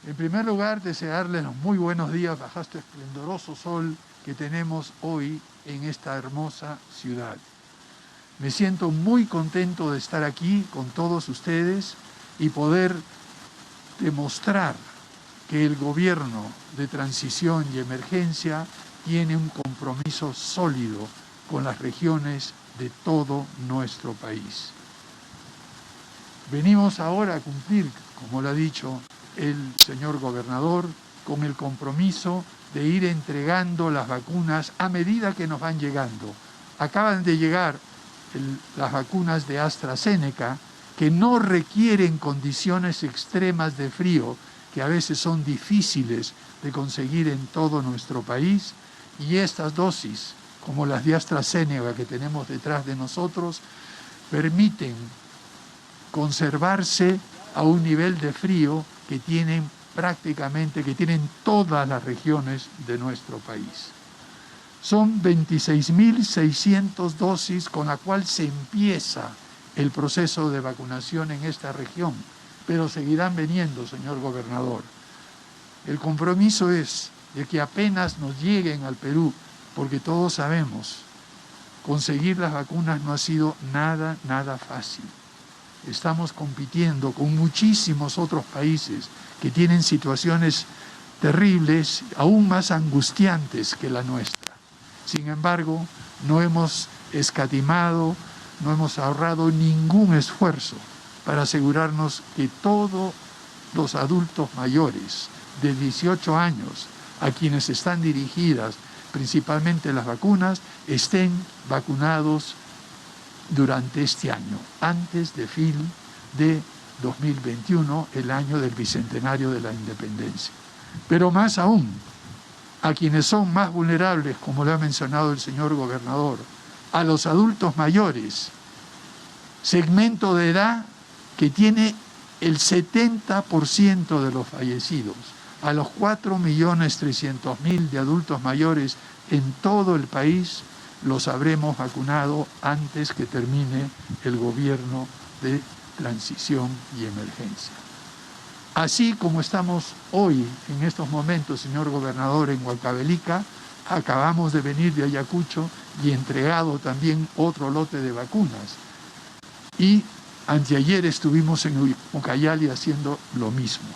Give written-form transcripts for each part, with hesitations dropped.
En primer lugar, desearles los muy buenos días bajo este esplendoroso sol que tenemos hoy en esta hermosa ciudad. Me siento muy contento de estar aquí con todos ustedes y poder demostrar que el gobierno de transición y emergencia tiene un compromiso sólido con las regiones de todo nuestro país. Venimos ahora a cumplir, como lo ha dicho el señor gobernador, con el compromiso de ir entregando las vacunas a medida que nos van llegando. Acaban de llegar las vacunas de AstraZeneca, que no requieren condiciones extremas de frío, que a veces son difíciles de conseguir en todo nuestro país, y estas dosis, como las de AstraZeneca que tenemos detrás de nosotros, permiten conservarse a un nivel de frío que tienen todas las regiones de nuestro país. Son 26.600 dosis con la cual se empieza el proceso de vacunación en esta región, pero seguirán viniendo, señor gobernador. El compromiso es de que apenas nos lleguen al Perú, porque todos sabemos, conseguir las vacunas no ha sido nada fácil. Estamos compitiendo con muchísimos otros países que tienen situaciones terribles, aún más angustiantes que la nuestra. Sin embargo, no hemos escatimado, no hemos ahorrado ningún esfuerzo para asegurarnos que todos los adultos mayores de 18 años a quienes están dirigidas principalmente las vacunas, estén vacunados durante este año, antes de fin de 2021, el año del Bicentenario de la Independencia. Pero más aún, a quienes son más vulnerables, como lo ha mencionado el señor gobernador, a los adultos mayores, segmento de edad que tiene el 70% de los fallecidos, a los 4.300.000 de adultos mayores en todo el país, los habremos vacunado antes que termine el gobierno de transición y emergencia. Así como estamos hoy, en estos momentos, señor gobernador, en Huancavelica, acabamos de venir de Ayacucho y entregado también otro lote de vacunas. Y anteayer estuvimos en Ucayali haciendo lo mismo.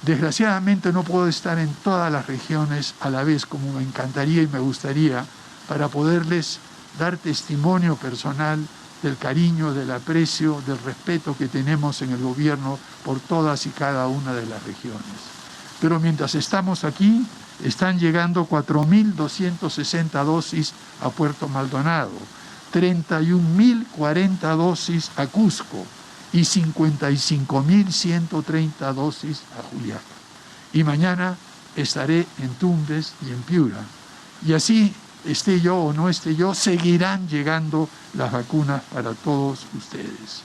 Desgraciadamente no puedo estar en todas las regiones a la vez como me encantaría y me gustaría para poderles dar testimonio personal del cariño, del aprecio, del respeto que tenemos en el gobierno por todas y cada una de las regiones. Pero mientras estamos aquí, están llegando 4.260 dosis a Puerto Maldonado, 31.040 dosis a Cusco y 55.130 dosis a Juliaca. Y mañana estaré en Tumbes y en Piura. Y así, esté yo o no esté yo, seguirán llegando las vacunas para todos ustedes.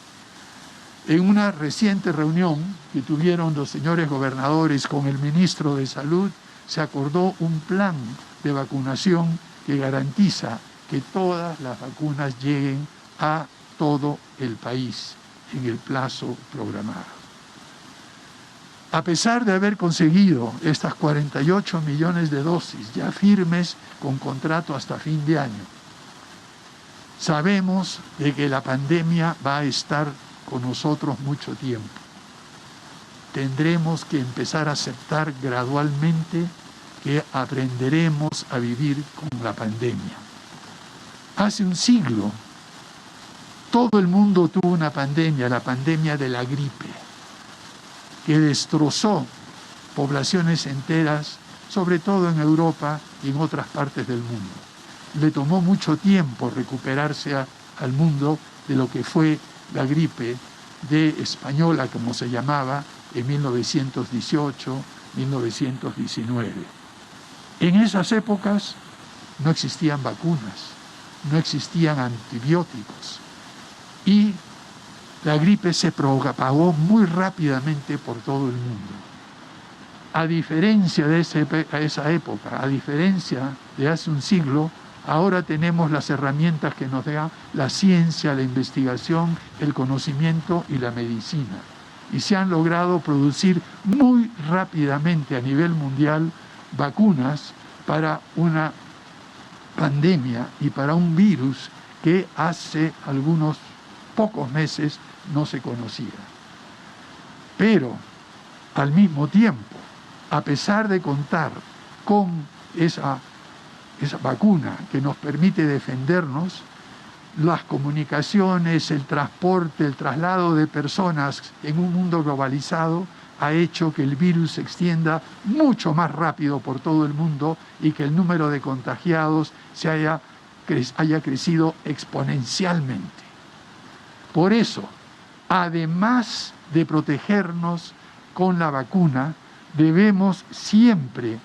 En una reciente reunión que tuvieron los señores gobernadores con el ministro de Salud, se acordó un plan de vacunación que garantiza que todas las vacunas lleguen a todo el país en el plazo programado. A pesar de haber conseguido estas 48 millones de dosis ya firmes con contrato hasta fin de año, sabemos de que la pandemia va a estar con nosotros mucho tiempo. Tendremos que empezar a aceptar gradualmente que aprenderemos a vivir con la pandemia. Hace un siglo, todo el mundo tuvo una pandemia, la pandemia de la gripe, que destrozó poblaciones enteras, sobre todo en Europa y en otras partes del mundo. Le tomó mucho tiempo recuperarse al mundo de lo que fue la gripe española, como se llamaba, en 1918, 1919. En esas épocas no existían vacunas, no existían antibióticos y la gripe se propagó muy rápidamente por todo el mundo. A diferencia de esa época, a diferencia de hace un siglo, ahora tenemos las herramientas que nos da la ciencia, la investigación, el conocimiento y la medicina. y se han logrado producir muy rápidamente a nivel mundial vacunas para una pandemia y para un virus que hace algunos pocos meses no se conocía. Pero, al mismo tiempo, a pesar de contar con esa vacuna que nos permite defendernos, las comunicaciones, el transporte, el traslado de personas en un mundo globalizado ha hecho que el virus se extienda mucho más rápido por todo el mundo y que el número de contagiados haya crecido exponencialmente. Por eso, además de protegernos con la vacuna, debemos siempre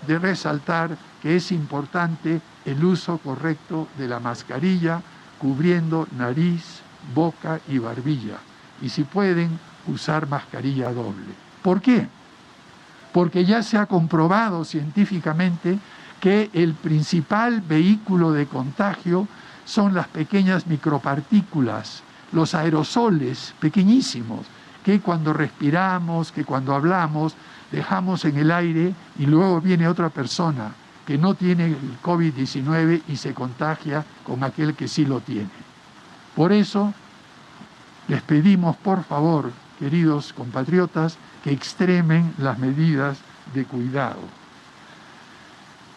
de resaltar que es importante el uso correcto de la mascarilla, cubriendo nariz, boca y barbilla. Y si pueden, usar mascarilla doble. ¿Por qué? Porque ya se ha comprobado científicamente que el principal vehículo de contagio son las pequeñas micropartículas, los aerosoles pequeñísimos, que cuando respiramos, que cuando hablamos, dejamos en el aire y luego viene otra persona que no tiene el COVID-19 y se contagia con aquel que sí lo tiene. Por eso, les pedimos, por favor, queridos compatriotas, que extremen las medidas de cuidado.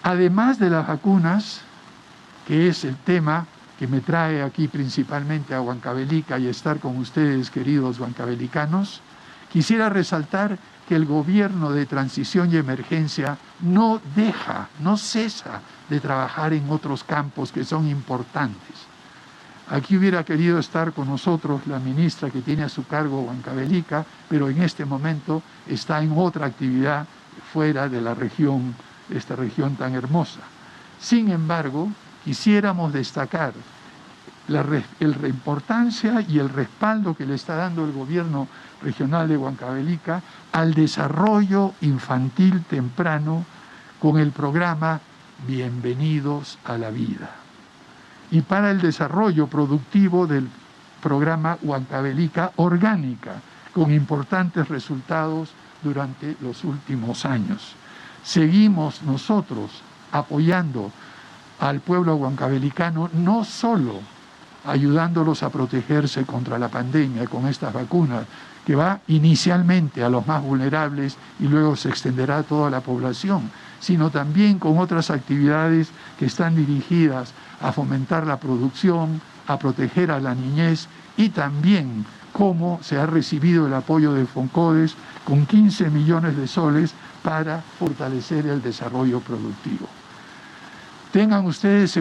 Además de las vacunas, que es el tema que me trae aquí principalmente a Huancavelica y estar con ustedes, queridos huancavelicanos, quisiera resaltar que el gobierno de transición y emergencia no cesa de trabajar en otros campos que son importantes. Aquí hubiera querido estar con nosotros la ministra que tiene a su cargo Huancavelica, pero en este momento está en otra actividad fuera de la región, esta región tan hermosa. Sin embargo, quisiéramos destacar la importancia y el respaldo que le está dando el gobierno regional de Huancavelica al desarrollo infantil temprano con el programa Bienvenidos a la Vida, y para el desarrollo productivo del programa Huancavelica Orgánica, con importantes resultados durante los últimos años. Seguimos nosotros apoyando al pueblo huancavelicano, no solo ayudándolos a protegerse contra la pandemia con estas vacunas, que va inicialmente a los más vulnerables y luego se extenderá a toda la población, sino también con otras actividades que están dirigidas a fomentar la producción, a proteger a la niñez y también cómo se ha recibido el apoyo de FONCODES con 15 millones de soles para fortalecer el desarrollo productivo. Tengan ustedes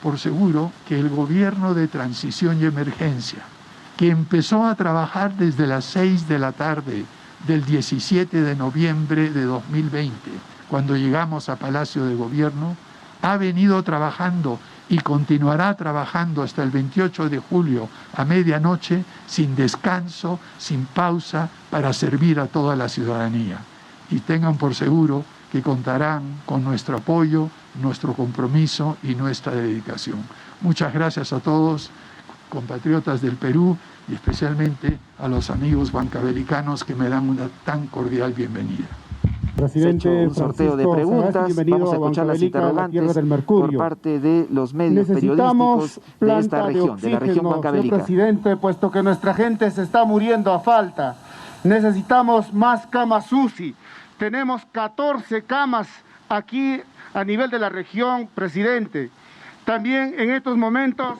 por seguro que el gobierno de transición y emergencia, que empezó a trabajar desde las 6 de la tarde del 17 de noviembre de 2020, cuando llegamos a Palacio de Gobierno, ha venido trabajando y continuará trabajando hasta el 28 de julio a medianoche, sin descanso, sin pausa, para servir a toda la ciudadanía. Y tengan por seguro que contarán con nuestro apoyo, nuestro compromiso y nuestra dedicación. Muchas gracias a todos, compatriotas del Perú, y especialmente a los amigos huancavelicanos que me dan una tan cordial bienvenida. Presidente, un sorteo de preguntas, vamos a escuchar las interrogantes por parte de los medios periodísticos de esta región, de la región huancavelica. Presidente, puesto que nuestra gente se está muriendo a falta, necesitamos más camas UCI. Tenemos 14 camas aquí a nivel de la región, presidente. También en estos momentos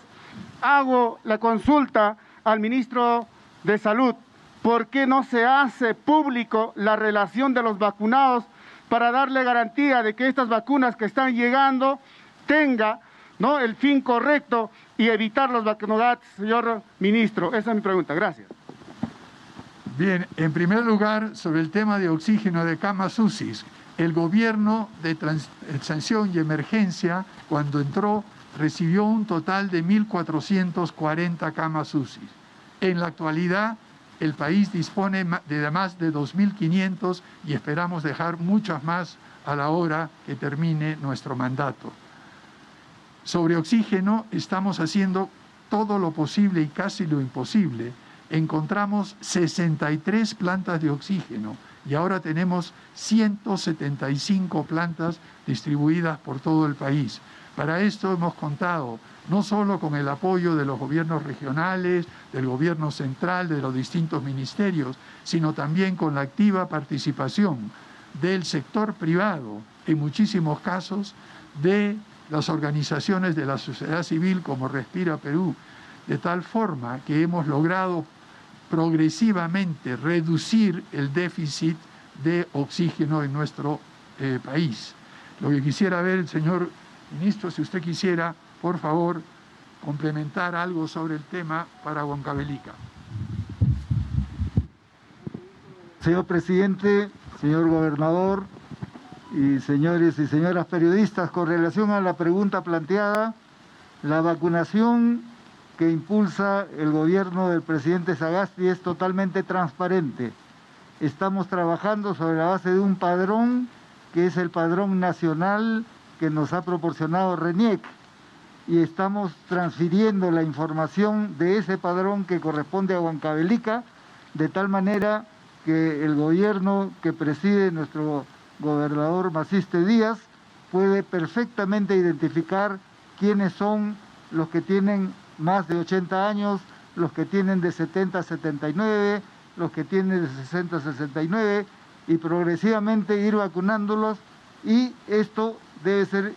hago la consulta al ministro de Salud. ¿Por qué no se hace público la relación de los vacunados para darle garantía de que estas vacunas que están llegando tenga, ¿no?, el fin correcto y evitar los vacunogatos, señor ministro? Esa es mi pregunta. Gracias. Bien, en primer lugar, sobre el tema de oxígeno de camas UCI, el gobierno de transición y emergencia, cuando entró, recibió un total de 1.440 camas UCI. En la actualidad, el país dispone de más de 2.500 y esperamos dejar muchas más a la hora que termine nuestro mandato. Sobre oxígeno, estamos haciendo todo lo posible y casi lo imposible, encontramos 63 plantas de oxígeno y ahora tenemos 175 plantas distribuidas por todo el país. Para esto hemos contado no solo con el apoyo de los gobiernos regionales, del gobierno central, de los distintos ministerios, sino también con la activa participación del sector privado, en muchísimos casos, de las organizaciones de la sociedad civil como Respira Perú, de tal forma que hemos logrado progresivamente reducir el déficit de oxígeno en nuestro país. Lo que quisiera ver, señor ministro, si usted quisiera, por favor, complementar algo sobre el tema para Huancavelica. Señor presidente, señor gobernador y señores y señoras periodistas, con relación a la pregunta planteada, la vacunación que impulsa el gobierno del presidente Sagasti es totalmente transparente. Estamos trabajando sobre la base de un padrón, que es el padrón nacional que nos ha proporcionado RENIEC, y estamos transfiriendo la información de ese padrón que corresponde a Huancavelica, de tal manera que el gobierno que preside nuestro gobernador Maciste Díaz puede perfectamente identificar quiénes son los que tienen más de 80 años, los que tienen de 70 a 79, los que tienen de 60 a 69, y progresivamente ir vacunándolos, y esto debe ser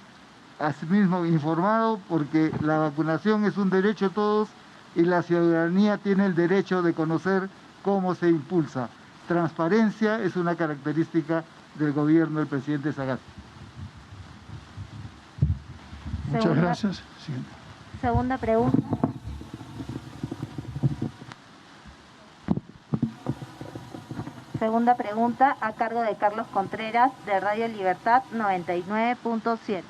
asimismo informado porque la vacunación es un derecho de todos y la ciudadanía tiene el derecho de conocer cómo se impulsa. Transparencia es una característica del gobierno del presidente Sagasti. Muchas gracias. Siguiente. Segunda pregunta. Segunda pregunta a cargo de Carlos Contreras de Radio Libertad 99.7.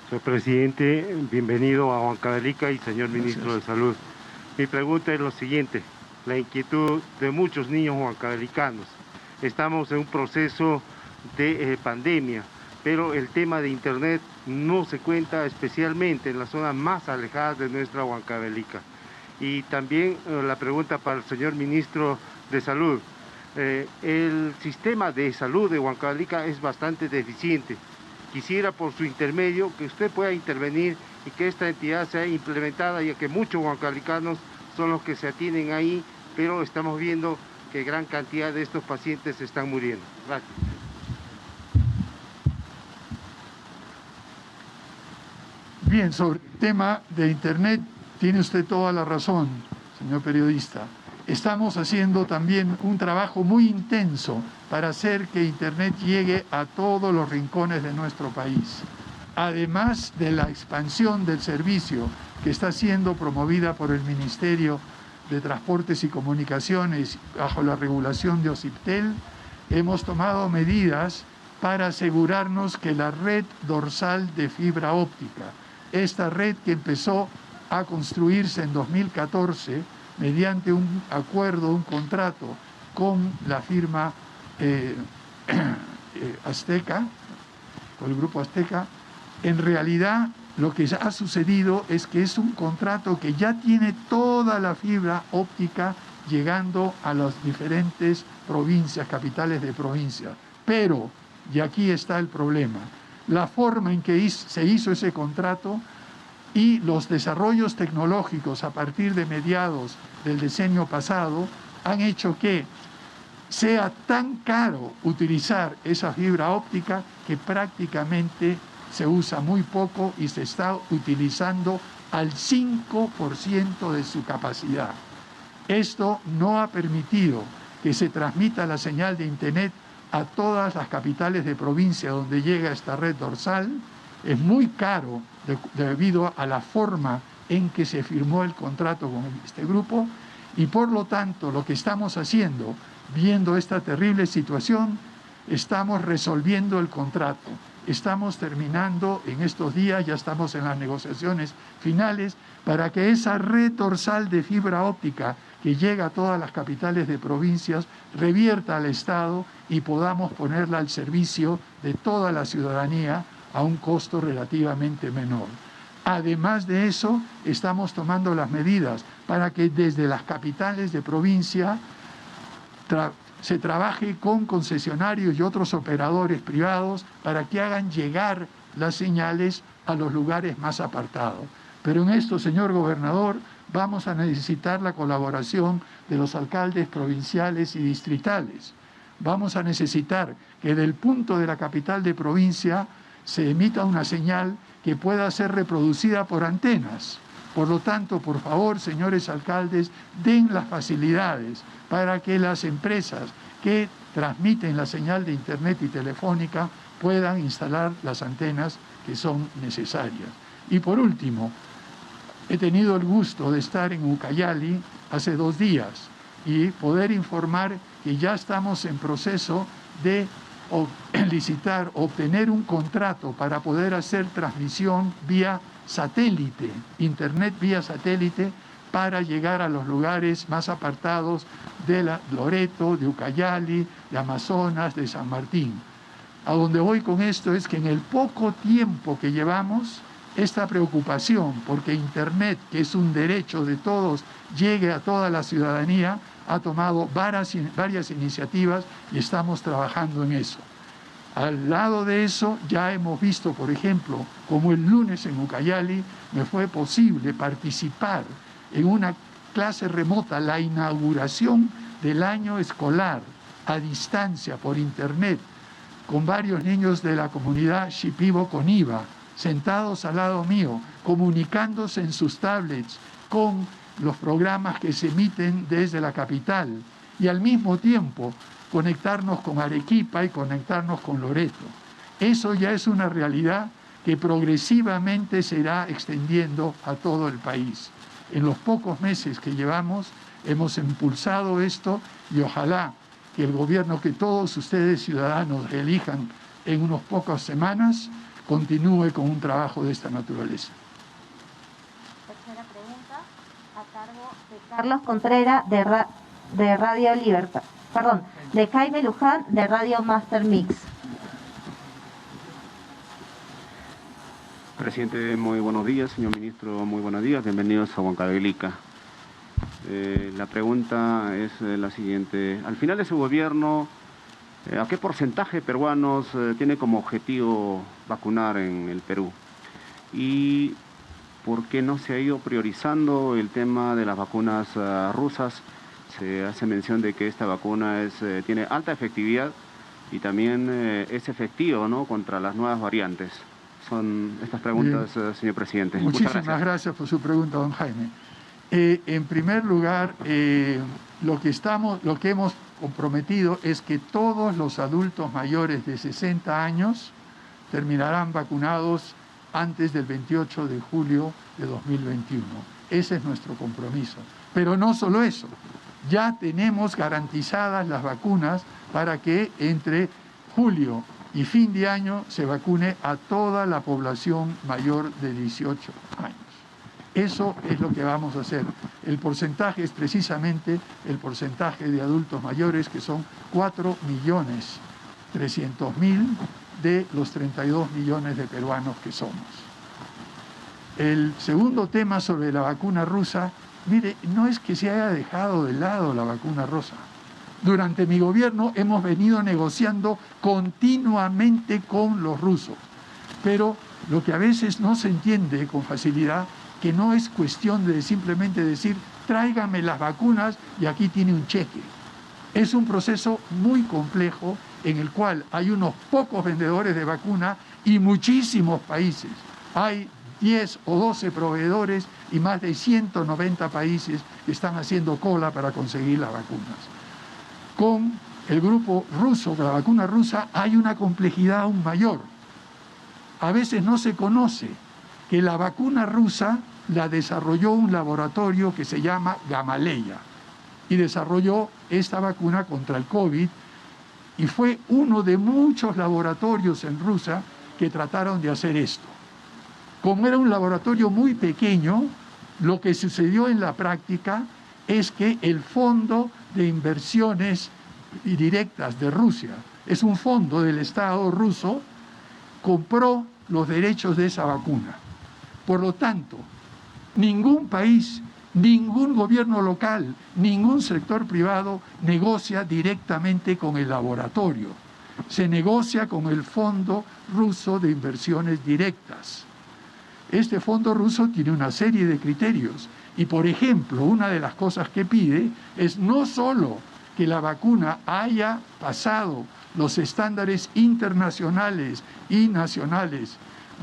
Señor presidente, bienvenido a Huancavelica y señor ministro de Salud. Mi pregunta es lo siguiente: la inquietud de muchos niños huancavelicanos. Estamos en un proceso de pandemia, pero el tema de internet no se cuenta, especialmente en las zonas más alejadas de nuestra Huancavelica. Y también la pregunta para el señor ministro de Salud. El sistema de salud de Huancavelica es bastante deficiente. Quisiera por su intermedio que usted pueda intervenir y que esta entidad sea implementada, ya que muchos huancavelicanos son los que se atienden ahí, pero estamos viendo que gran cantidad de estos pacientes están muriendo. Gracias. Bien, sobre el tema de internet tiene usted toda la razón, señor periodista. Estamos haciendo también un trabajo muy intenso para hacer que internet llegue a todos los rincones de nuestro país. Además de la expansión del servicio que está siendo promovida por el Ministerio de Transportes y Comunicaciones bajo la regulación de OCIPTEL, hemos tomado medidas para asegurarnos que la red dorsal de fibra óptica, esta red que empezó a construirse en 2014 mediante un acuerdo, un contrato con la firma Azteca, con el grupo Azteca, en realidad lo que ha sucedido es que es un contrato que ya tiene toda la fibra óptica llegando a las diferentes provincias, capitales de provincia. Pero, y aquí está el problema, la forma en que se hizo ese contrato y los desarrollos tecnológicos a partir de mediados del decenio pasado han hecho que sea tan caro utilizar esa fibra óptica que prácticamente se usa muy poco y se está utilizando al 5% de su capacidad. Esto no ha permitido que se transmita la señal de internet a todas las capitales de provincia donde llega esta red dorsal. Es muy caro debido a la forma en que se firmó el contrato con este grupo y por lo tanto lo que estamos haciendo, viendo esta terrible situación, estamos resolviendo el contrato. Estamos terminando en estos días, ya estamos en las negociaciones finales para que esa red dorsal de fibra óptica que llega a todas las capitales de provincias revierta al Estado y podamos ponerla al servicio de toda la ciudadanía a un costo relativamente menor. Además de eso, estamos tomando las medidas para que desde las capitales de provincia se trabaje con concesionarios y otros operadores privados para que hagan llegar las señales a los lugares más apartados. Pero en esto, señor gobernador, vamos a necesitar la colaboración de los alcaldes provinciales y distritales. Vamos a necesitar que del punto de la capital de provincia se emita una señal que pueda ser reproducida por antenas. Por lo tanto, por favor, señores alcaldes, den las facilidades para que las empresas que transmiten la señal de internet y telefónica puedan instalar las antenas que son necesarias. Y por último, he tenido el gusto de estar en Ucayali hace 2 días y poder informar que ya estamos en proceso de licitar, obtener un contrato para poder hacer transmisión vía satélite, internet vía satélite, para llegar a los lugares más apartados de Loreto, de Ucayali, de Amazonas, de San Martín. A donde voy con esto es que en el poco tiempo que llevamos, esta preocupación porque internet, que es un derecho de todos, llegue a toda la ciudadanía, ha tomado varias iniciativas y estamos trabajando en eso. Al lado de eso, ya hemos visto, por ejemplo, como el lunes en Ucayali me fue posible participar en una clase remota, la inauguración del año escolar a distancia por internet, con varios niños de la comunidad Shipibo Coniva, sentados al lado mío, comunicándose en sus tablets con los programas que se emiten desde la capital y al mismo tiempo conectarnos con Arequipa y conectarnos con Loreto. Eso ya es una realidad que progresivamente se irá extendiendo a todo el país. En los pocos meses que llevamos hemos impulsado esto y ojalá que el gobierno que todos ustedes ciudadanos elijan en unas pocas semanas continúe con un trabajo de esta naturaleza. Tercera pregunta, a cargo de Carlos Contreras de Radio Libertad. Perdón, de Jaime Luján de Radio Master Mix. Presidente, muy buenos días. Señor ministro, muy buenos días. Bienvenidos a Huancavelica. La pregunta es la siguiente. Al final de su gobierno, ¿a qué porcentaje de peruanos tiene como objetivo vacunar en el Perú? ¿Y por qué no se ha ido priorizando el tema de las vacunas rusas? Se hace mención de que esta vacuna tiene alta efectividad y también es efectivo, ¿no?, contra las nuevas variantes. Son estas preguntas, señor presidente. Muchísimas gracias por su pregunta, don Jaime. En primer lugar, lo que hemos comprometido es que todos los adultos mayores de 60 años terminarán vacunados antes del 28 de julio de 2021. Ese es nuestro compromiso. Pero no solo eso, ya tenemos garantizadas las vacunas para que entre julio y fin de año se vacune a toda la población mayor de 18 años. Eso es lo que vamos a hacer. El porcentaje es precisamente el porcentaje de adultos mayores, que son 4.300.000 de los 32 millones de peruanos que somos. El segundo tema sobre la vacuna rusa, mire, no es que se haya dejado de lado la vacuna rusa. Durante mi gobierno hemos venido negociando continuamente con los rusos, pero lo que a veces no se entiende con facilidad, que no es cuestión de simplemente decir, tráigame las vacunas y aquí tiene un cheque. Es un proceso muy complejo en el cual hay unos pocos vendedores de vacuna y muchísimos países. Hay 10 o 12 proveedores y más de 190 países que están haciendo cola para conseguir las vacunas. Con el grupo ruso, con la vacuna rusa, hay una complejidad aún mayor. A veces no se conoce que la vacuna rusa la desarrolló un laboratorio que se llama Gamaleya y desarrolló esta vacuna contra el COVID y fue uno de muchos laboratorios en Rusia que trataron de hacer esto. Como era un laboratorio muy pequeño, lo que sucedió en la práctica es que el Fondo de Inversiones Directas de Rusia, es un fondo del Estado ruso, compró los derechos de esa vacuna. Por lo tanto, ningún país, ningún gobierno local, ningún sector privado negocia directamente con el laboratorio. Se negocia con el Fondo Ruso de Inversiones Directas. Este fondo ruso tiene una serie de criterios y, por ejemplo, una de las cosas que pide es no solo que la vacuna haya pasado los estándares internacionales y nacionales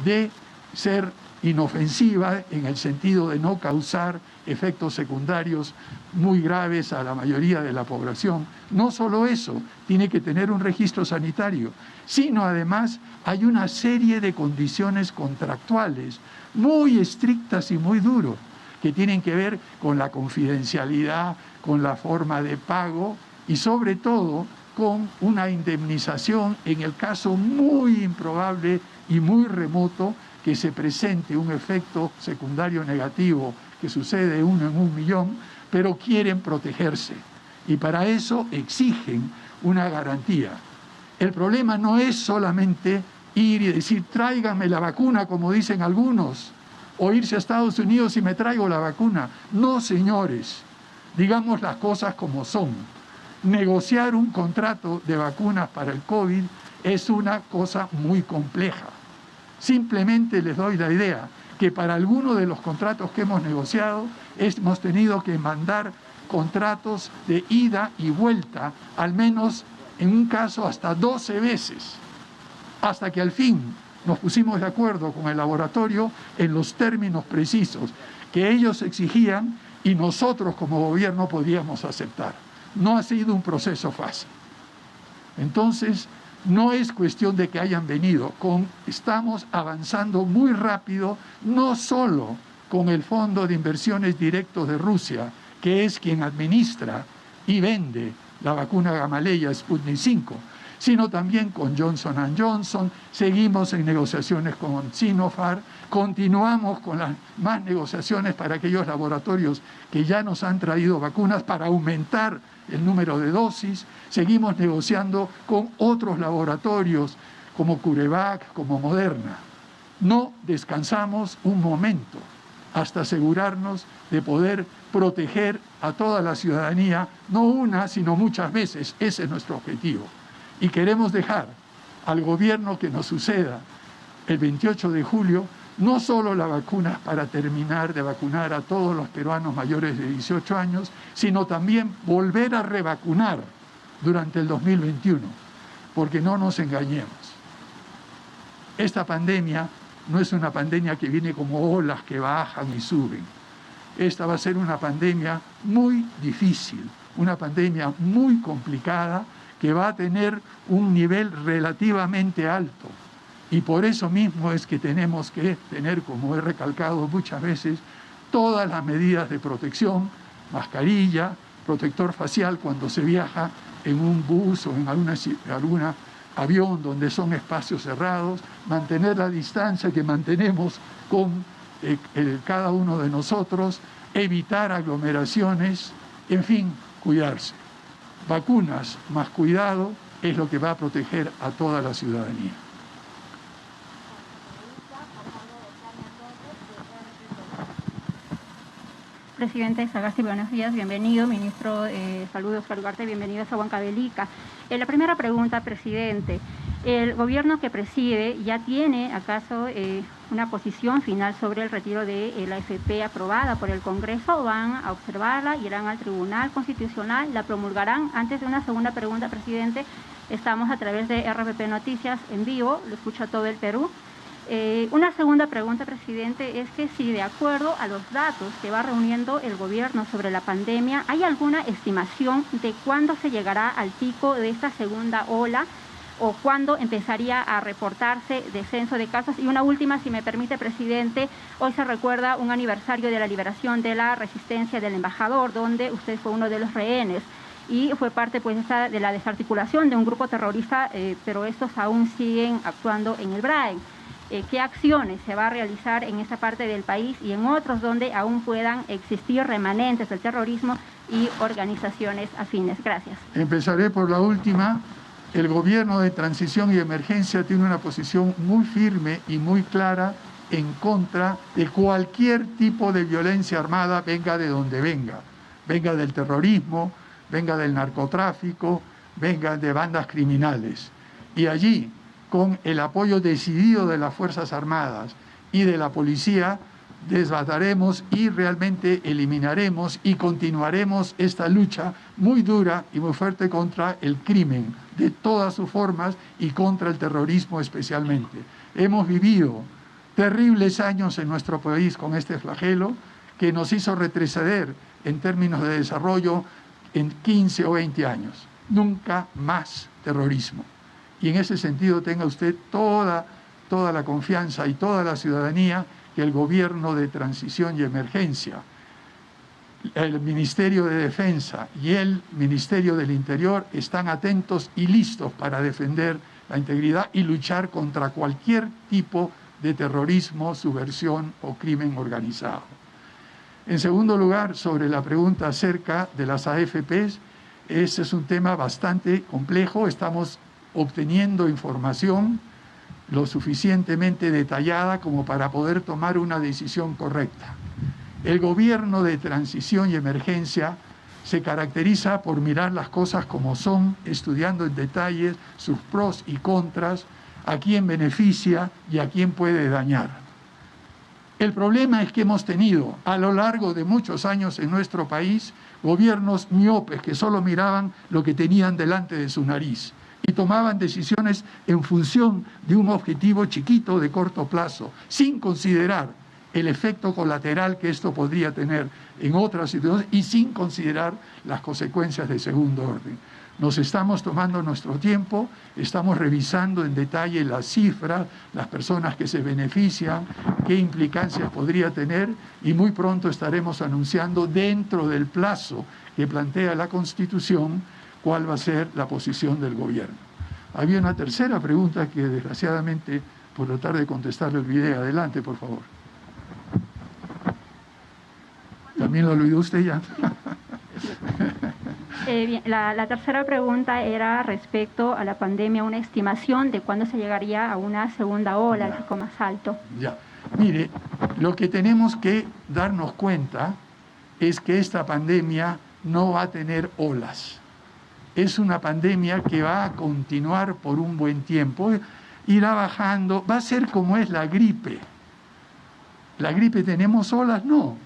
de ser inofensiva en el sentido de no causar efectos secundarios muy graves a la mayoría de la población. No solo eso, tiene que tener un registro sanitario, sino además hay una serie de condiciones contractuales muy estrictas y muy duras que tienen que ver con la confidencialidad, con la forma de pago y sobre todo con una indemnización en el caso muy improbable y muy remoto que se presente un efecto secundario negativo que sucede 1 en 1 millón, pero quieren protegerse y para eso exigen una garantía. El problema no es solamente ir y decir tráigame la vacuna como dicen algunos, o irse a Estados Unidos y me traigo la vacuna. No, señores, digamos las cosas como son. Negociar un contrato de vacunas para el COVID es una cosa muy compleja. Simplemente les doy la idea que para algunos de los contratos que hemos negociado hemos tenido que mandar contratos de ida y vuelta, al menos en un caso hasta 12 veces, hasta que al fin nos pusimos de acuerdo con el laboratorio en los términos precisos que ellos exigían y nosotros como gobierno podíamos aceptar. No ha sido un proceso fácil. Entonces, no es cuestión de que hayan venido, estamos avanzando muy rápido, no solo con el Fondo de Inversiones Directos de Rusia, que es quien administra y vende la vacuna Gamaleya Sputnik 5, sino también con Johnson & Johnson, seguimos en negociaciones con Sinopharm, continuamos con las más negociaciones para aquellos laboratorios que ya nos han traído vacunas para aumentar el número de dosis, seguimos negociando con otros laboratorios como CureVac, como Moderna. No descansamos un momento hasta asegurarnos de poder proteger a toda la ciudadanía, no una, sino muchas veces. Ese es nuestro objetivo. Y queremos dejar al gobierno que nos suceda el 28 de julio no solo la vacuna para terminar de vacunar a todos los peruanos mayores de 18 años, sino también volver a revacunar durante el 2021, porque no nos engañemos. Esta pandemia no es una pandemia que viene como olas que bajan y suben. Esta va a ser una pandemia muy difícil, una pandemia muy complicada que va a tener un nivel relativamente alto. Y por eso mismo es que tenemos que tener, como he recalcado muchas veces, todas las medidas de protección, mascarilla, protector facial cuando se viaja en un bus o en algún avión donde son espacios cerrados, mantener la distancia que mantenemos con cada uno de nosotros, evitar aglomeraciones, en fin, cuidarse. Vacunas más cuidado es lo que va a proteger a toda la ciudadanía. Presidente Sagasti, buenos días, bienvenido. Ministro de Salud, Oscar Ugarte, bienvenido a Huancavelica. La primera pregunta, presidente. ¿El gobierno que preside ya tiene acaso una posición final sobre el retiro de la AFP aprobada por el Congreso? ¿Van a observarla? ¿Irán al Tribunal Constitucional? ¿La promulgarán? Antes de una segunda pregunta, presidente, estamos a través de RPP Noticias en vivo, lo escucha todo el Perú. Una segunda pregunta, presidente, es que si de acuerdo a los datos que va reuniendo el gobierno sobre la pandemia, ¿hay alguna estimación de cuándo se llegará al pico de esta segunda ola o cuándo empezaría a reportarse descenso de casos? Y una última, si me permite, presidente, hoy se recuerda un aniversario de la liberación de la resistencia del embajador, donde usted fue uno de los rehenes y fue parte pues de la desarticulación de un grupo terrorista, pero estos aún siguen actuando en el BRAE. ¿Qué acciones se va a realizar en esa parte del país y en otros donde aún puedan existir remanentes del terrorismo y organizaciones afines? Gracias. Empezaré por la última. el gobierno de transición y emergencia tiene una posición muy firme y muy clara en contra de cualquier tipo de violencia armada, venga de donde venga del terrorismo, venga del narcotráfico, venga de bandas criminales. Y allí, con el apoyo decidido de las Fuerzas Armadas y de la policía, desbataremos y realmente eliminaremos y continuaremos esta lucha muy dura y muy fuerte contra el crimen de todas sus formas y contra el terrorismo especialmente. Hemos vivido terribles años en nuestro país con este flagelo que nos hizo retroceder en términos de desarrollo en 15 o 20 años. Nunca más terrorismo. Y en ese sentido tenga usted toda la confianza y toda la ciudadanía que el gobierno de transición y emergencia, el Ministerio de Defensa y el Ministerio del Interior están atentos y listos para defender la integridad y luchar contra cualquier tipo de terrorismo, subversión o crimen organizado. En segundo lugar, sobre la pregunta acerca de las AFPs, ese es un tema bastante complejo. Estamos obteniendo información lo suficientemente detallada como para poder tomar una decisión correcta. El gobierno de transición y emergencia se caracteriza por mirar las cosas como son, estudiando en detalle sus pros y contras, a quién beneficia y a quién puede dañar. El problema es que hemos tenido a lo largo de muchos años en nuestro país gobiernos miopes que solo miraban lo que tenían delante de su nariz y tomaban decisiones en función de un objetivo chiquito de corto plazo, sin considerar el efecto colateral que esto podría tener en otras situaciones y sin considerar las consecuencias de segundo orden. Nos estamos tomando nuestro tiempo, estamos revisando en detalle las cifras, las personas que se benefician, qué implicancias podría tener y muy pronto estaremos anunciando dentro del plazo que plantea la Constitución cuál va a ser la posición del gobierno. Había una tercera pregunta que desgraciadamente por tratar de contestarle olvidé. Adelante, por favor. ¿También lo olvidó usted ya? Bien, la tercera pregunta era respecto a la pandemia, una estimación de cuándo se llegaría a una segunda ola, el pico más alto. Ya, mire, lo que tenemos que darnos cuenta es que esta pandemia no va a tener olas. Es una pandemia que va a continuar por un buen tiempo, irá bajando, va a ser como es la gripe. ¿La gripe tenemos olas? No.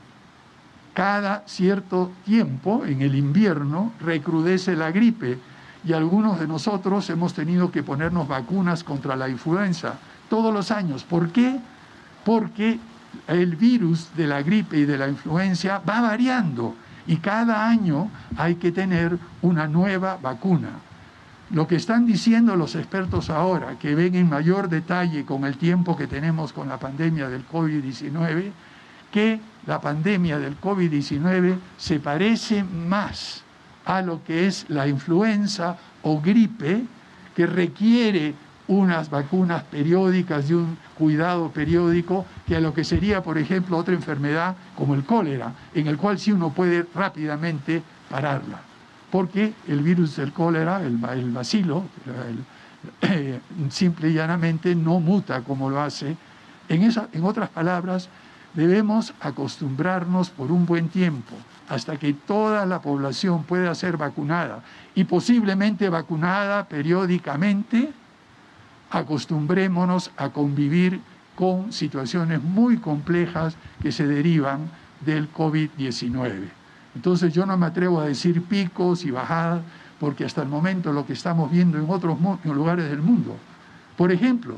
Cada cierto tiempo, en el invierno, recrudece la gripe y algunos de nosotros hemos tenido que ponernos vacunas contra la influenza todos los años. ¿Por qué? Porque el virus de la gripe y de la influenza va variando y cada año hay que tener una nueva vacuna. Lo que están diciendo los expertos ahora, que ven en mayor detalle con el tiempo que tenemos con la pandemia del COVID-19, que la pandemia del COVID-19 se parece más a lo que es la influenza o gripe, que requiere unas vacunas periódicas y un cuidado periódico, que a lo que sería, por ejemplo, otra enfermedad como el cólera, en el cual sí uno puede rápidamente pararla. Porque el virus del cólera, el bacilo, simple y llanamente no muta como lo hace. En otras palabras, debemos acostumbrarnos por un buen tiempo, hasta que toda la población pueda ser vacunada y posiblemente vacunada periódicamente. Acostumbrémonos a convivir con situaciones muy complejas que se derivan del COVID-19. Entonces yo no me atrevo a decir picos y bajadas, porque hasta el momento lo que estamos viendo en otros lugares del mundo, por ejemplo,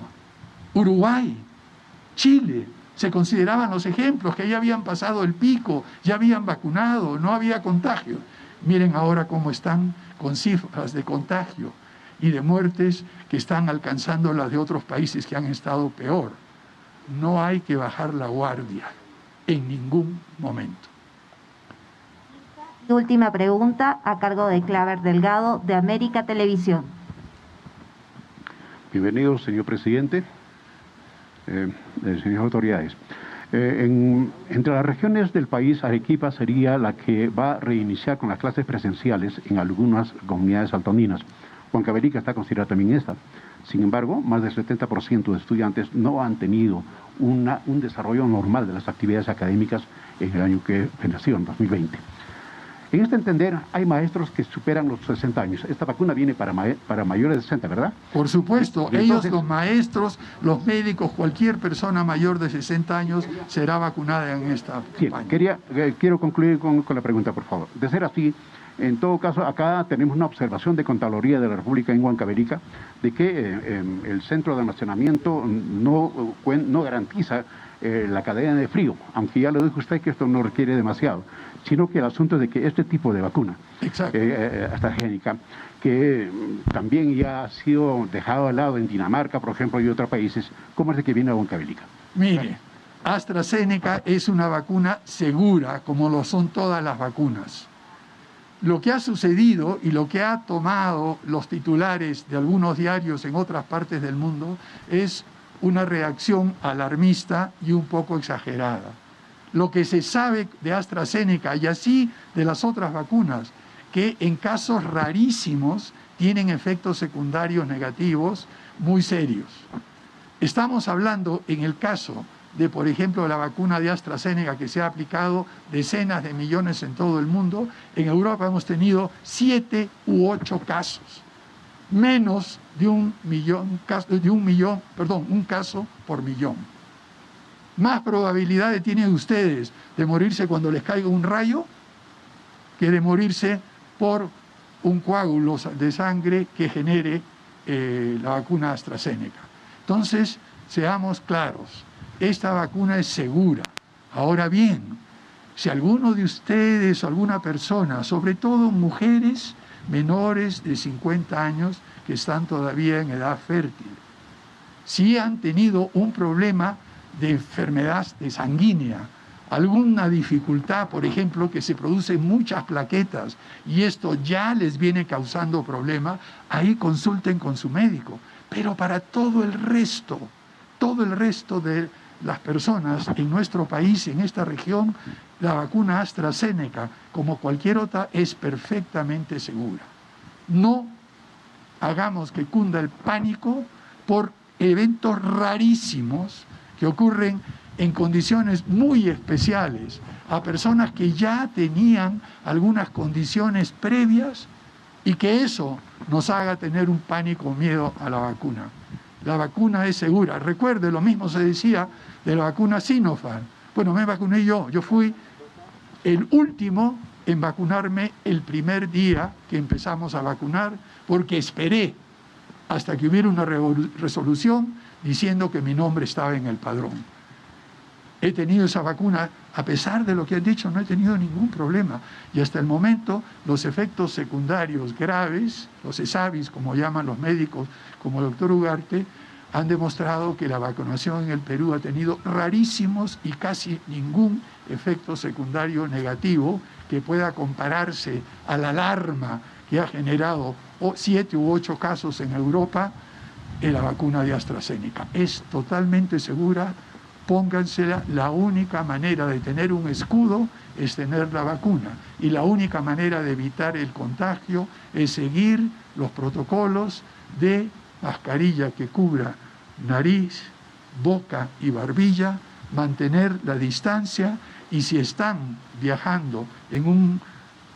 Uruguay, Chile, se consideraban los ejemplos que ya habían pasado el pico, ya habían vacunado, no había contagio. Miren ahora cómo están con cifras de contagio y de muertes que están alcanzando las de otros países que han estado peor. No hay que bajar la guardia en ningún momento. Última pregunta a cargo de Claver Delgado de América Televisión. Bienvenido, señor presidente, señores autoridades. Entre las regiones del país, Arequipa sería la que va a reiniciar con las clases presenciales en algunas comunidades altoandinas. Huancavelica está considerada también esta. Sin embargo, más del 70% de estudiantes no han tenido un desarrollo normal de las actividades académicas en el año que nació, en 2020. En este entender, hay maestros que superan los 60 años. Esta vacuna viene para mayores de 60, ¿verdad? Por supuesto, Entonces, ellos, los maestros, los médicos, cualquier persona mayor de 60 años será vacunada en esta campaña. Quiero concluir con la pregunta, por favor. De ser así, en todo caso, acá tenemos una observación de Contraloría de la República en Huancavelica de que el centro de almacenamiento no garantiza la cadena de frío, aunque ya le dijo usted que esto no requiere demasiado, sino que el asunto es de que este tipo de vacuna, AstraZeneca, que también ya ha sido dejado de lado en Dinamarca, por ejemplo, y otros países, ¿cómo es de que viene a Huancavelica? Mire, AstraZeneca es una vacuna segura, como lo son todas las vacunas. Lo que ha sucedido y lo que ha tomado los titulares de algunos diarios en otras partes del mundo es una reacción alarmista y un poco exagerada. Lo que se sabe de AstraZeneca y así de las otras vacunas, que en casos rarísimos tienen efectos secundarios negativos muy serios. Estamos hablando en el caso de, por ejemplo, la vacuna de AstraZeneca, que se ha aplicado decenas de millones en todo el mundo. En Europa hemos tenido 7 u 8 casos, menos de un caso por millón. Más probabilidades tienen ustedes de morirse cuando les caiga un rayo que de morirse por un coágulo de sangre que genere la vacuna AstraZeneca. Entonces, seamos claros, esta vacuna es segura. Ahora bien, si alguno de ustedes o alguna persona, sobre todo mujeres menores de 50 años que están todavía en edad fértil, si han tenido un problema de enfermedad sanguínea, alguna dificultad, por ejemplo, que se producen muchas plaquetas y esto ya les viene causando problemas, ahí consulten con su médico. Pero para todo el resto de las personas en nuestro país, en esta región, la vacuna AstraZeneca, como cualquier otra, es perfectamente segura. No hagamos que cunda el pánico por eventos rarísimos que ocurren en condiciones muy especiales a personas que ya tenían algunas condiciones previas y que eso nos haga tener un pánico o miedo a la vacuna. La vacuna es segura. Recuerde, lo mismo se decía de la vacuna Sinopharm. Bueno, me vacuné yo fui el último en vacunarme el primer día que empezamos a vacunar, porque esperé hasta que hubiera una resolución diciendo que mi nombre estaba en el padrón. He tenido esa vacuna, a pesar de lo que han dicho, no he tenido ningún problema. Y hasta el momento, los efectos secundarios graves, los ESAVIs, como llaman los médicos, como el doctor Ugarte, han demostrado que la vacunación en el Perú ha tenido rarísimos y casi ningún efecto secundario negativo que pueda compararse a la alarma que ha generado 7 u 8 casos en Europa en la vacuna de AstraZeneca. Es totalmente segura, póngansela. La única manera de tener un escudo es tener la vacuna y la única manera de evitar el contagio es seguir los protocolos de mascarilla que cubra nariz, boca y barbilla, mantener la distancia, y si están viajando en un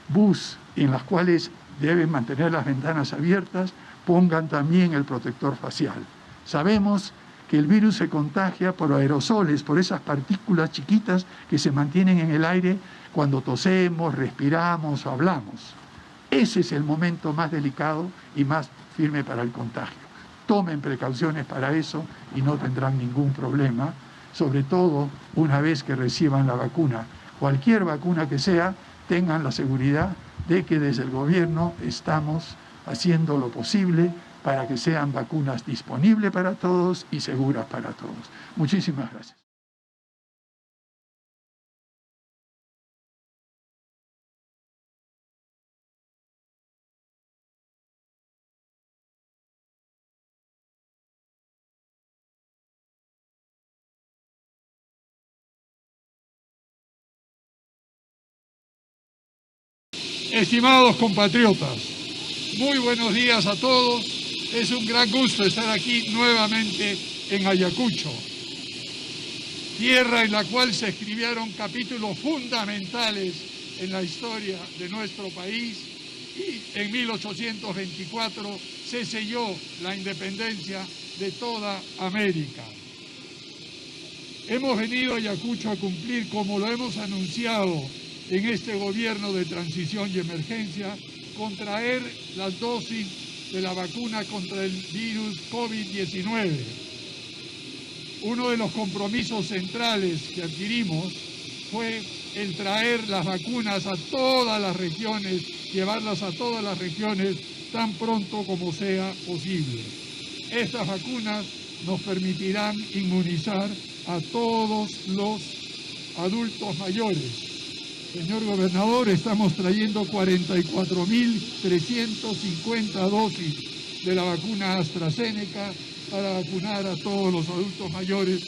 bus en las cuales deben mantener las ventanas abiertas, pongan también el protector facial. Sabemos que el virus se contagia por aerosoles, por esas partículas chiquitas que se mantienen en el aire cuando tosemos, respiramos o hablamos. Ese es el momento más delicado y más firme para el contagio. Tomen precauciones para eso y no tendrán ningún problema, sobre todo una vez que reciban la vacuna. Cualquier vacuna que sea, tengan la seguridad de que desde el gobierno estamos haciendo lo posible para que sean vacunas disponibles para todos y seguras para todos. Muchísimas gracias. Estimados compatriotas, Muy buenos días a todos. Es un gran gusto estar aquí nuevamente en Ayacucho, tierra en la cual se escribieron capítulos fundamentales en la historia de nuestro país y en 1824 se selló la independencia de toda América. Hemos venido a Ayacucho a cumplir, como lo hemos anunciado en este gobierno de transición y emergencia, con traer las dosis de la vacuna contra el virus COVID-19. Uno de los compromisos centrales que adquirimos fue el traer las vacunas a todas las regiones, llevarlas a todas las regiones tan pronto como sea posible. Estas vacunas nos permitirán inmunizar a todos los adultos mayores. Señor gobernador, estamos trayendo 44.350 dosis de la vacuna AstraZeneca para vacunar a todos los adultos mayores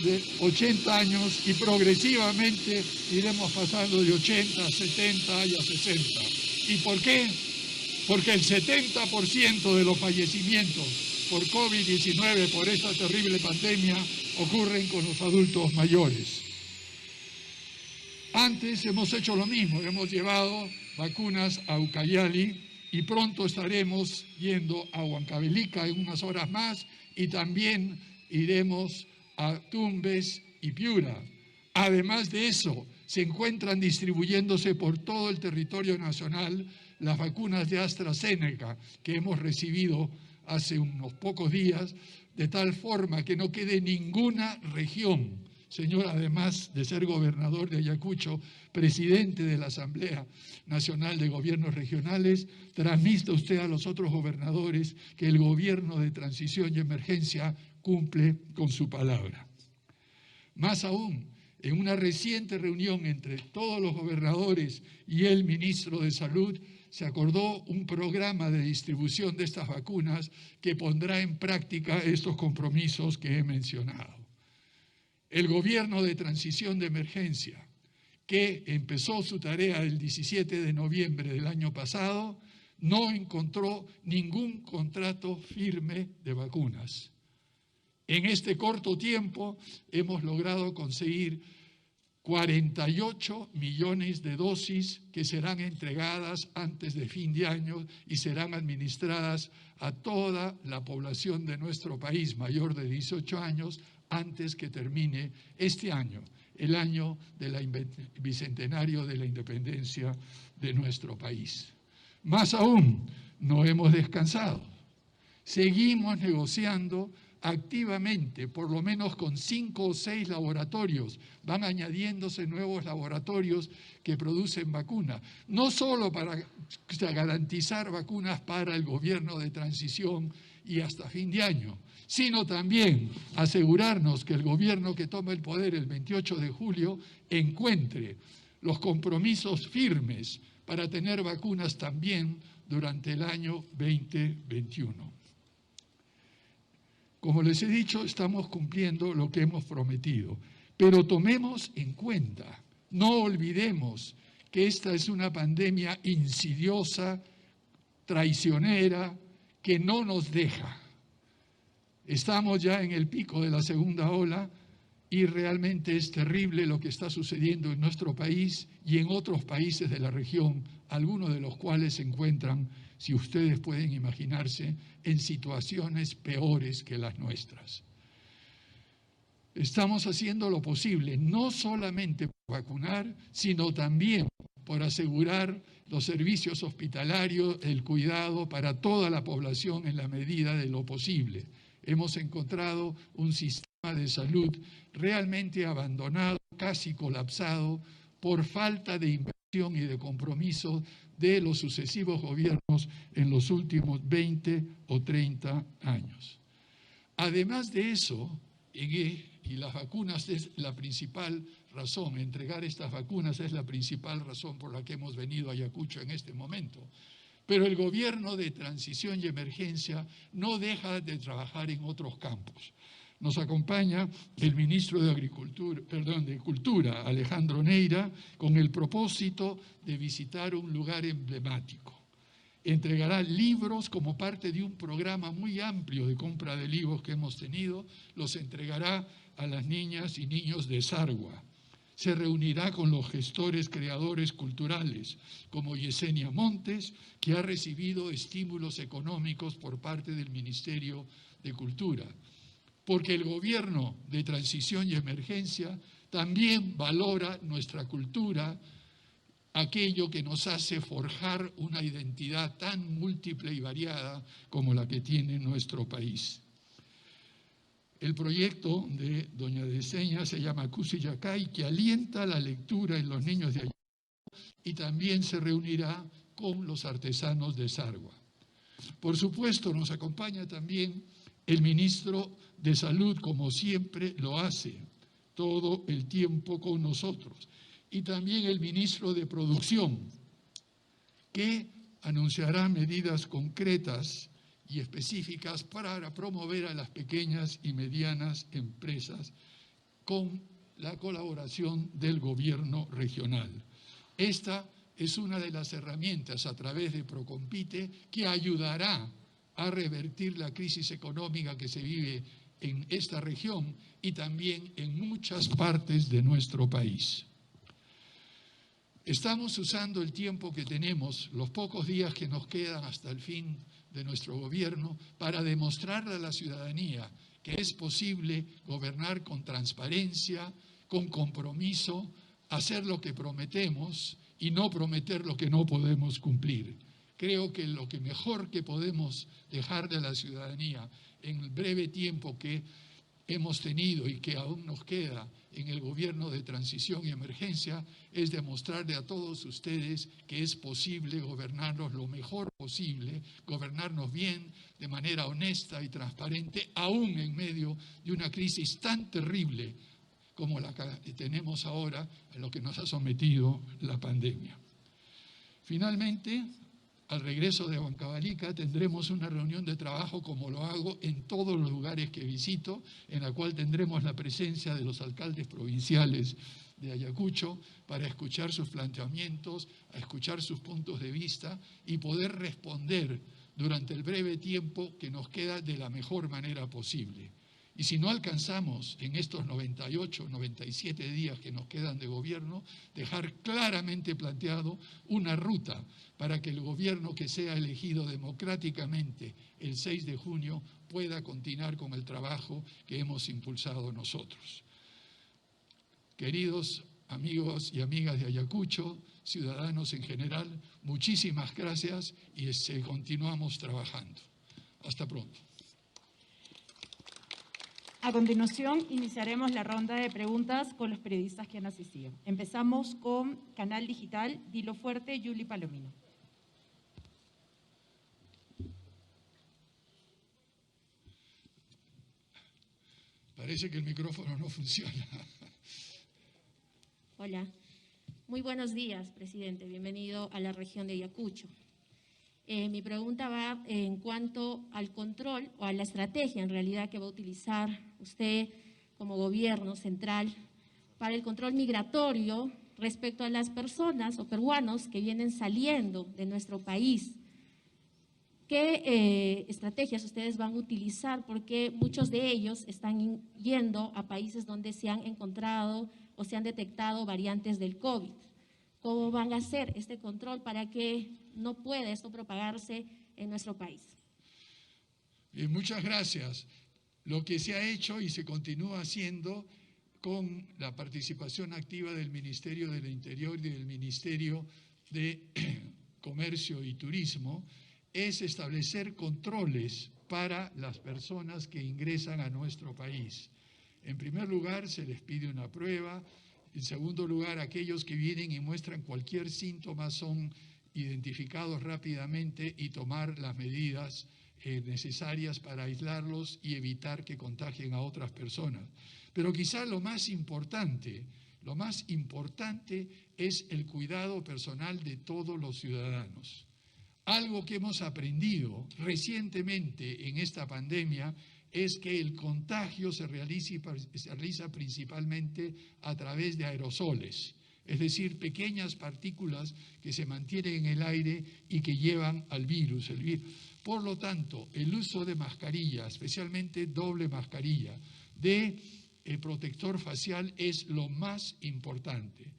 de 80 años y progresivamente iremos pasando de 80 a 70 y a 60. ¿Y por qué? Porque el 70% de los fallecimientos por COVID-19, por esta terrible pandemia, ocurren con los adultos mayores. Antes hemos hecho lo mismo, hemos llevado vacunas a Ucayali y pronto estaremos yendo a Huancavelica en unas horas más y también iremos a Tumbes y Piura. Además de eso, se encuentran distribuyéndose por todo el territorio nacional las vacunas de AstraZeneca que hemos recibido hace unos pocos días, de tal forma que no quede ninguna región. Señor, además de ser gobernador de Ayacucho, presidente de la Asamblea Nacional de Gobiernos Regionales, transmita usted a los otros gobernadores que el gobierno de transición y emergencia cumple con su palabra. Más aún, en una reciente reunión entre todos los gobernadores y el ministro de Salud, se acordó un programa de distribución de estas vacunas que pondrá en práctica estos compromisos que he mencionado. El gobierno de transición de emergencia, que empezó su tarea el 17 de noviembre del año pasado, no encontró ningún contrato firme de vacunas. En este corto tiempo hemos logrado conseguir 48 millones de dosis que serán entregadas antes de fin de año y serán administradas a toda la población de nuestro país mayor de 18 años antes que termine este año, el año del bicentenario de la independencia de nuestro país. Más aún, no hemos descansado. Seguimos negociando activamente, por lo menos con 5 o 6 laboratorios. Van añadiéndose nuevos laboratorios que producen vacunas, no solo para garantizar vacunas para el gobierno de transición y hasta fin de año, sino también asegurarnos que el gobierno que toma el poder el 28 de julio encuentre los compromisos firmes para tener vacunas también durante el año 2021. Como les he dicho, estamos cumpliendo lo que hemos prometido, pero tomemos en cuenta, no olvidemos que esta es una pandemia insidiosa, traicionera, que no nos deja. Estamos ya en el pico de la segunda ola y realmente es terrible lo que está sucediendo en nuestro país y en otros países de la región, algunos de los cuales se encuentran, si ustedes pueden imaginarse, en situaciones peores que las nuestras. Estamos haciendo lo posible, no solamente por vacunar, sino también por asegurar los servicios hospitalarios, el cuidado para toda la población en la medida de lo posible. Hemos encontrado un sistema de salud realmente abandonado, casi colapsado, por falta de inversión y de compromiso de los sucesivos gobiernos en los últimos 20 o 30 años. Además de eso, y las vacunas es la principal razón, entregar estas vacunas es la principal razón por la que hemos venido a Ayacucho en este momento. Pero el gobierno de transición y emergencia no deja de trabajar en otros campos. Nos acompaña el ministro de Cultura, Alejandro Neira, con el propósito de visitar un lugar emblemático. Entregará libros como parte de un programa muy amplio de compra de libros que hemos tenido, los entregará a las niñas y niños de Sargua. Se reunirá con los gestores creadores culturales, como Yesenia Montes, que ha recibido estímulos económicos por parte del Ministerio de Cultura. Porque el gobierno de transición y emergencia también valora nuestra cultura, aquello que nos hace forjar una identidad tan múltiple y variada como la que tiene nuestro país. El proyecto de doña Deseña se llama Cusi Yacay, que alienta la lectura en los niños de Ayacucho y también se reunirá con los artesanos de Sargua. Por supuesto, nos acompaña también el ministro de Salud, como siempre lo hace, todo el tiempo con nosotros. Y también el ministro de Producción, que anunciará medidas concretas y específicas para promover a las pequeñas y medianas empresas con la colaboración del gobierno regional. Esta es una de las herramientas a través de Procompite que ayudará a revertir la crisis económica que se vive en esta región y también en muchas partes de nuestro país. Estamos usando el tiempo que tenemos, los pocos días que nos quedan hasta el fin de nuestro gobierno, para demostrarle a la ciudadanía que es posible gobernar con transparencia, con compromiso, hacer lo que prometemos y no prometer lo que no podemos cumplir. Creo que lo que mejor que podemos dejar de la ciudadanía en el breve tiempo que hemos tenido y que aún nos queda en el gobierno de transición y emergencia es demostrarle a todos ustedes que es posible gobernarnos lo mejor posible, gobernarnos bien, de manera honesta y transparente, aún en medio de una crisis tan terrible como la que tenemos ahora, a lo que nos ha sometido la pandemia. Finalmente, al regreso de Huancavelica tendremos una reunión de trabajo, como lo hago en todos los lugares que visito, en la cual tendremos la presencia de los alcaldes provinciales de Ayacucho para escuchar sus planteamientos, a escuchar sus puntos de vista y poder responder durante el breve tiempo que nos queda de la mejor manera posible. Y si no alcanzamos en estos 98, 97 días que nos quedan de gobierno, dejar claramente planteado una ruta para que el gobierno que sea elegido democráticamente el 6 de junio pueda continuar con el trabajo que hemos impulsado nosotros. Queridos amigos y amigas de Ayacucho, ciudadanos en general, muchísimas gracias y continuamos trabajando. Hasta pronto. A continuación, iniciaremos la ronda de preguntas con los periodistas que han asistido. Empezamos con Canal Digital, Dilo Fuerte, Yuli Palomino. Parece que el micrófono no funciona. Hola. Muy buenos días, presidente. Bienvenido a la región de Ayacucho. Mi pregunta va en cuanto al control o a la estrategia en realidad que va a utilizar usted como gobierno central para el control migratorio respecto a las personas o peruanos que vienen saliendo de nuestro país. ¿Qué estrategias ustedes van a utilizar? Porque muchos de ellos están yendo a países donde se han encontrado o se han detectado variantes del COVID. ¿Cómo van a hacer este control para que no pueda esto propagarse en nuestro país? Muchas gracias. Lo que se ha hecho y se continúa haciendo con la participación activa del Ministerio del Interior y del Ministerio de Comercio y Turismo es establecer controles para las personas que ingresan a nuestro país. En primer lugar, se les pide una prueba. En segundo lugar, aquellos que vienen y muestran cualquier síntoma son identificados rápidamente y tomar las medidas necesarias para aislarlos y evitar que contagien a otras personas. Pero quizá lo más importante es el cuidado personal de todos los ciudadanos. Algo que hemos aprendido recientemente en esta pandemia es que el contagio se realiza principalmente a través de aerosoles. es decir, pequeñas partículas que se mantienen en el aire y que llevan al virus. Por lo tanto, el uso de mascarilla, especialmente doble mascarilla, de protector facial es lo más importante.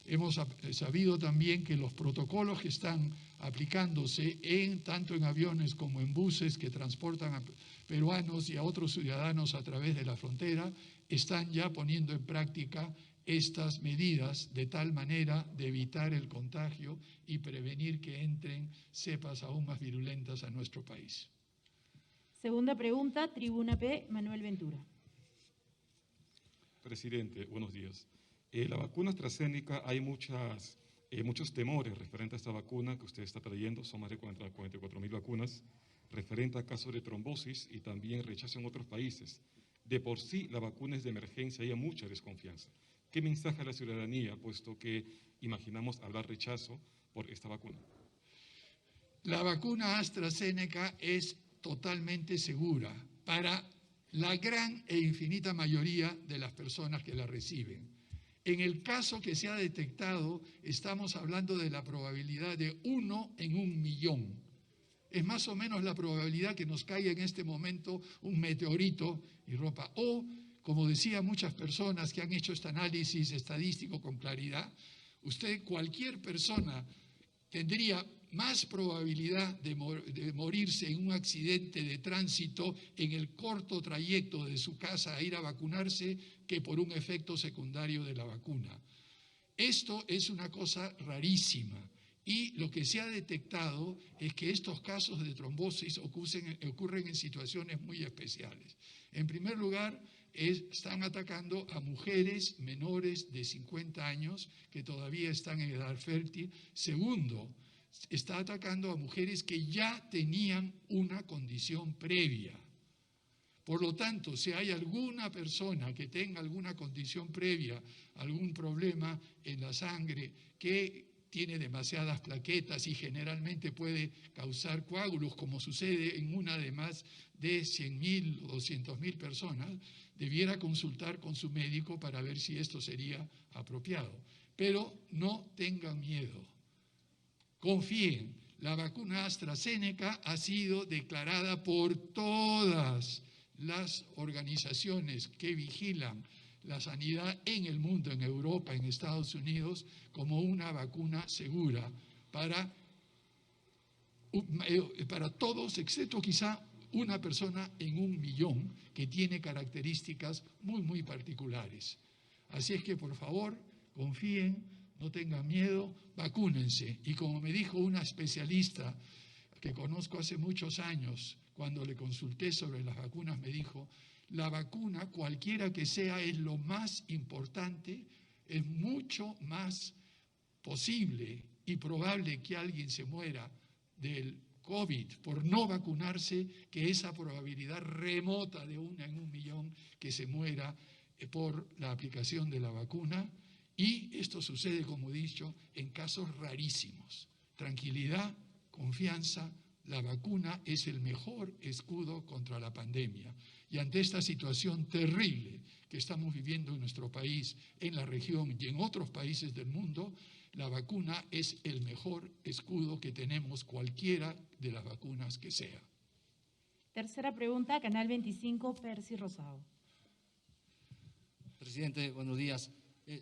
Hemos sabido también que los protocolos que están aplicándose tanto en aviones como en buses que transportan a peruanos y a otros ciudadanos a través de la frontera, están ya poniendo en práctica estas medidas de tal manera de evitar el contagio y prevenir que entren cepas aún más virulentas a nuestro país. Segunda pregunta, Tribuna P, Manuel Ventura. Presidente, buenos días. La vacuna AstraZeneca, hay muchos temores referente a esta vacuna que usted está trayendo, son más de 44.000 vacunas, referente a casos de trombosis y también rechazo en otros países. De por sí, la vacuna es de emergencia y hay mucha desconfianza. ¿Qué mensaje a la ciudadanía, puesto que imaginamos habrá rechazo por esta vacuna? La vacuna AstraZeneca es totalmente segura para la gran e infinita mayoría de las personas que la reciben. En el caso que se ha detectado, estamos hablando de la probabilidad de 1 en 1.000.000. Es más o menos la probabilidad que nos caiga en este momento un meteorito y rompa. O, como decían muchas personas que han hecho este análisis estadístico con claridad, cualquier persona tendría más probabilidad de morirse en un accidente de tránsito en el corto trayecto de su casa a ir a vacunarse que por un efecto secundario de la vacuna. Esto es una cosa rarísima y lo que se ha detectado es que estos casos de trombosis ocurren en situaciones muy especiales. En primer lugar, están atacando a mujeres menores de 50 años que todavía están en edad fértil. Segundo, está atacando a mujeres que ya tenían una condición previa. Por lo tanto, si hay alguna persona que tenga alguna condición previa, algún problema en la sangre, que tiene demasiadas plaquetas y generalmente puede causar coágulos, como sucede en una de más de 100.000 o 200.000 personas, debiera consultar con su médico para ver si esto sería apropiado. Pero no tengan miedo. Confíen, la vacuna AstraZeneca ha sido declarada por todas las organizaciones que vigilan la sanidad en el mundo, en Europa, en Estados Unidos, como una vacuna segura para todos, excepto quizá una persona en 1.000.000 que tiene características muy, muy particulares. Así es que, por favor, confíen, no tengan miedo, vacúnense. Y como me dijo una especialista que conozco hace muchos años, cuando le consulté sobre las vacunas, me dijo, la vacuna, cualquiera que sea, es lo más importante, es mucho más posible y probable que alguien se muera del COVID por no vacunarse que esa probabilidad remota de 1 en 1.000.000 que se muera por la aplicación de la vacuna. Y esto sucede, como he dicho, en casos rarísimos. Tranquilidad, confianza, la vacuna es el mejor escudo contra la pandemia. Y ante esta situación terrible que estamos viviendo en nuestro país, en la región y en otros países del mundo, la vacuna es el mejor escudo que tenemos, cualquiera de las vacunas que sea. Tercera pregunta, Canal 25, Percy Rosado. Presidente, buenos días.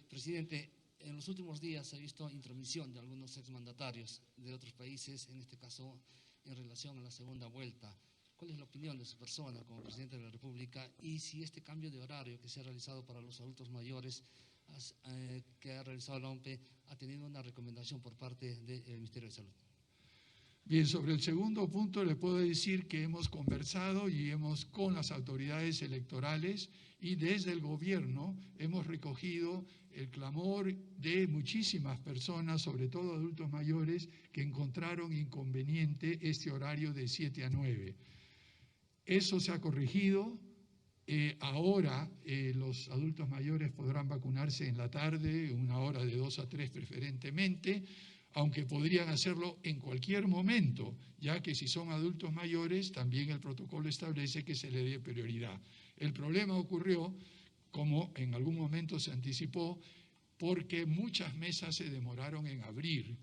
Presidente, en los últimos días se ha visto intromisión de algunos exmandatarios de otros países, en este caso en relación a la segunda vuelta. ¿Cuál es la opinión de su persona como presidente de la República y si este cambio de horario que se ha realizado para los adultos mayores que ha realizado la OMPE ha tenido una recomendación por parte del Ministerio de Salud? Bien, sobre el segundo punto le puedo decir que hemos conversado con las autoridades electorales y desde el gobierno hemos recogido el clamor de muchísimas personas, sobre todo adultos mayores, que encontraron inconveniente este horario de 7 a 9. Eso se ha corregido. Ahora los adultos mayores podrán vacunarse en la tarde, una hora de 2 a 3 preferentemente, aunque podrían hacerlo en cualquier momento, ya que si son adultos mayores, también el protocolo establece que se le dé prioridad. El problema ocurrió, como en algún momento se anticipó, porque muchas mesas se demoraron en abrir.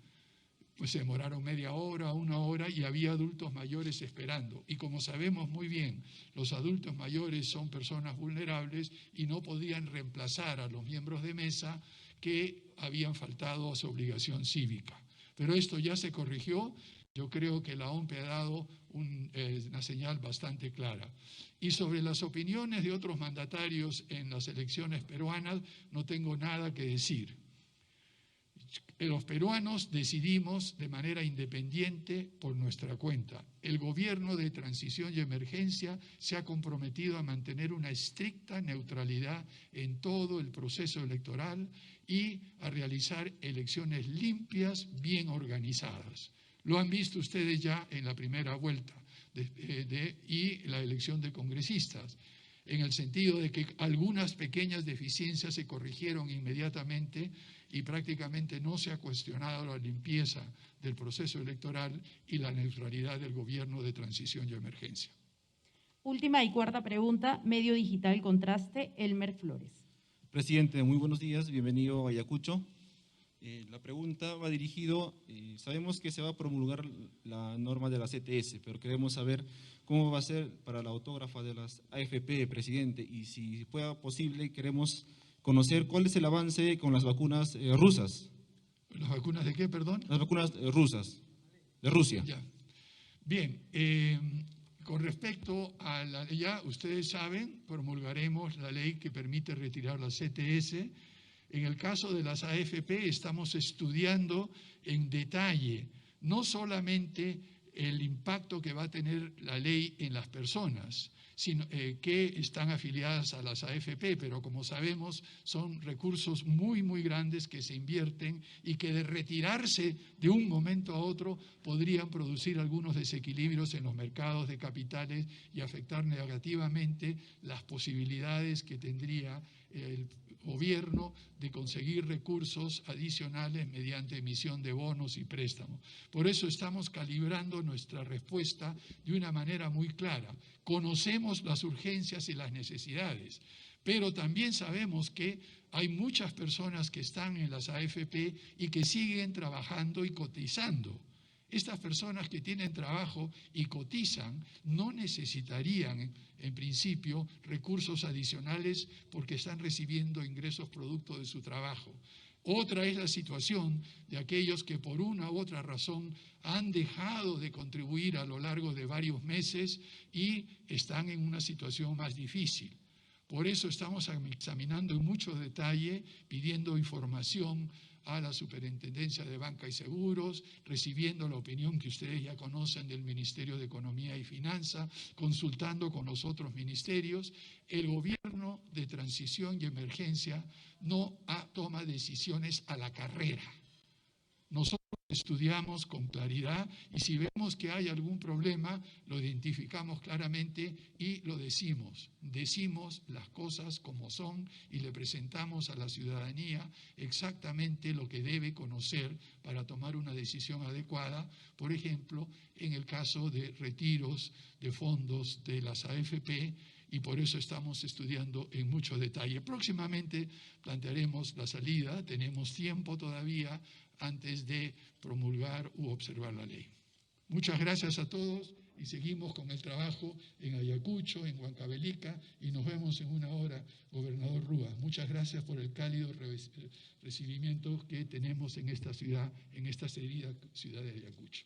Pues se demoraron media hora, una hora y había adultos mayores esperando. Y como sabemos muy bien, los adultos mayores son personas vulnerables y no podían reemplazar a los miembros de mesa que habían faltado a su obligación cívica. Pero esto ya se corrigió. Yo creo que la OMPE ha dado una señal bastante clara. Y sobre las opiniones de otros mandatarios en las elecciones peruanas, no tengo nada que decir. Los peruanos decidimos de manera independiente por nuestra cuenta. El gobierno de transición y emergencia se ha comprometido a mantener una estricta neutralidad en todo el proceso electoral y a realizar elecciones limpias, bien organizadas. Lo han visto ustedes ya en la primera vuelta y la elección de congresistas, en el sentido de que algunas pequeñas deficiencias se corrigieron inmediatamente y prácticamente no se ha cuestionado la limpieza del proceso electoral y la neutralidad del gobierno de transición y emergencia. Última y cuarta pregunta, Medio Digital Contraste, Elmer Flores. Presidente, muy buenos días, bienvenido a Ayacucho. La pregunta va dirigido, sabemos que se va a promulgar la norma de la CTS, pero queremos saber cómo va a ser para la autógrafa de las AFP, presidente, y si fuera posible queremos conocer cuál es el avance con las vacunas rusas. ¿Las vacunas de qué, perdón? Las vacunas rusas, de Rusia. Ya. Bien, con respecto a la ley, ya ustedes saben, promulgaremos la ley que permite retirar la CTS. En el caso de las AFP estamos estudiando en detalle no solamente el impacto que va a tener la ley en las personas que están afiliadas a las AFP, pero como sabemos son recursos muy, muy grandes que se invierten y que de retirarse de un momento a otro podrían producir algunos desequilibrios en los mercados de capitales y afectar negativamente las posibilidades que tendría el gobierno de conseguir recursos adicionales mediante emisión de bonos y préstamos. Por eso estamos calibrando nuestra respuesta de una manera muy clara. Conocemos las urgencias y las necesidades, pero también sabemos que hay muchas personas que están en las AFP y que siguen trabajando y cotizando. Estas personas que tienen trabajo y cotizan no necesitarían, en principio, recursos adicionales porque están recibiendo ingresos producto de su trabajo. Otra es la situación de aquellos que por una u otra razón han dejado de contribuir a lo largo de varios meses y están en una situación más difícil. Por eso estamos examinando en mucho detalle, pidiendo información a la Superintendencia de Banca y Seguros, recibiendo la opinión que ustedes ya conocen del Ministerio de Economía y Finanza, consultando con los otros ministerios. El gobierno de transición y emergencia no toma decisiones a la carrera. Nosotros estudiamos con claridad y si vemos que hay algún problema, lo identificamos claramente y lo decimos. Decimos las cosas como son y le presentamos a la ciudadanía exactamente lo que debe conocer para tomar una decisión adecuada. Por ejemplo, en el caso de retiros de fondos de las AFP, y por eso estamos estudiando en mucho detalle. Próximamente plantearemos la salida, tenemos tiempo todavía antes de promulgar u observar la ley. Muchas gracias a todos y seguimos con el trabajo en Ayacucho, en Huancavelica y nos vemos en una hora, gobernador Rúa. Muchas gracias por el cálido recibimiento que tenemos en esta ciudad, en esta querida ciudad de Ayacucho.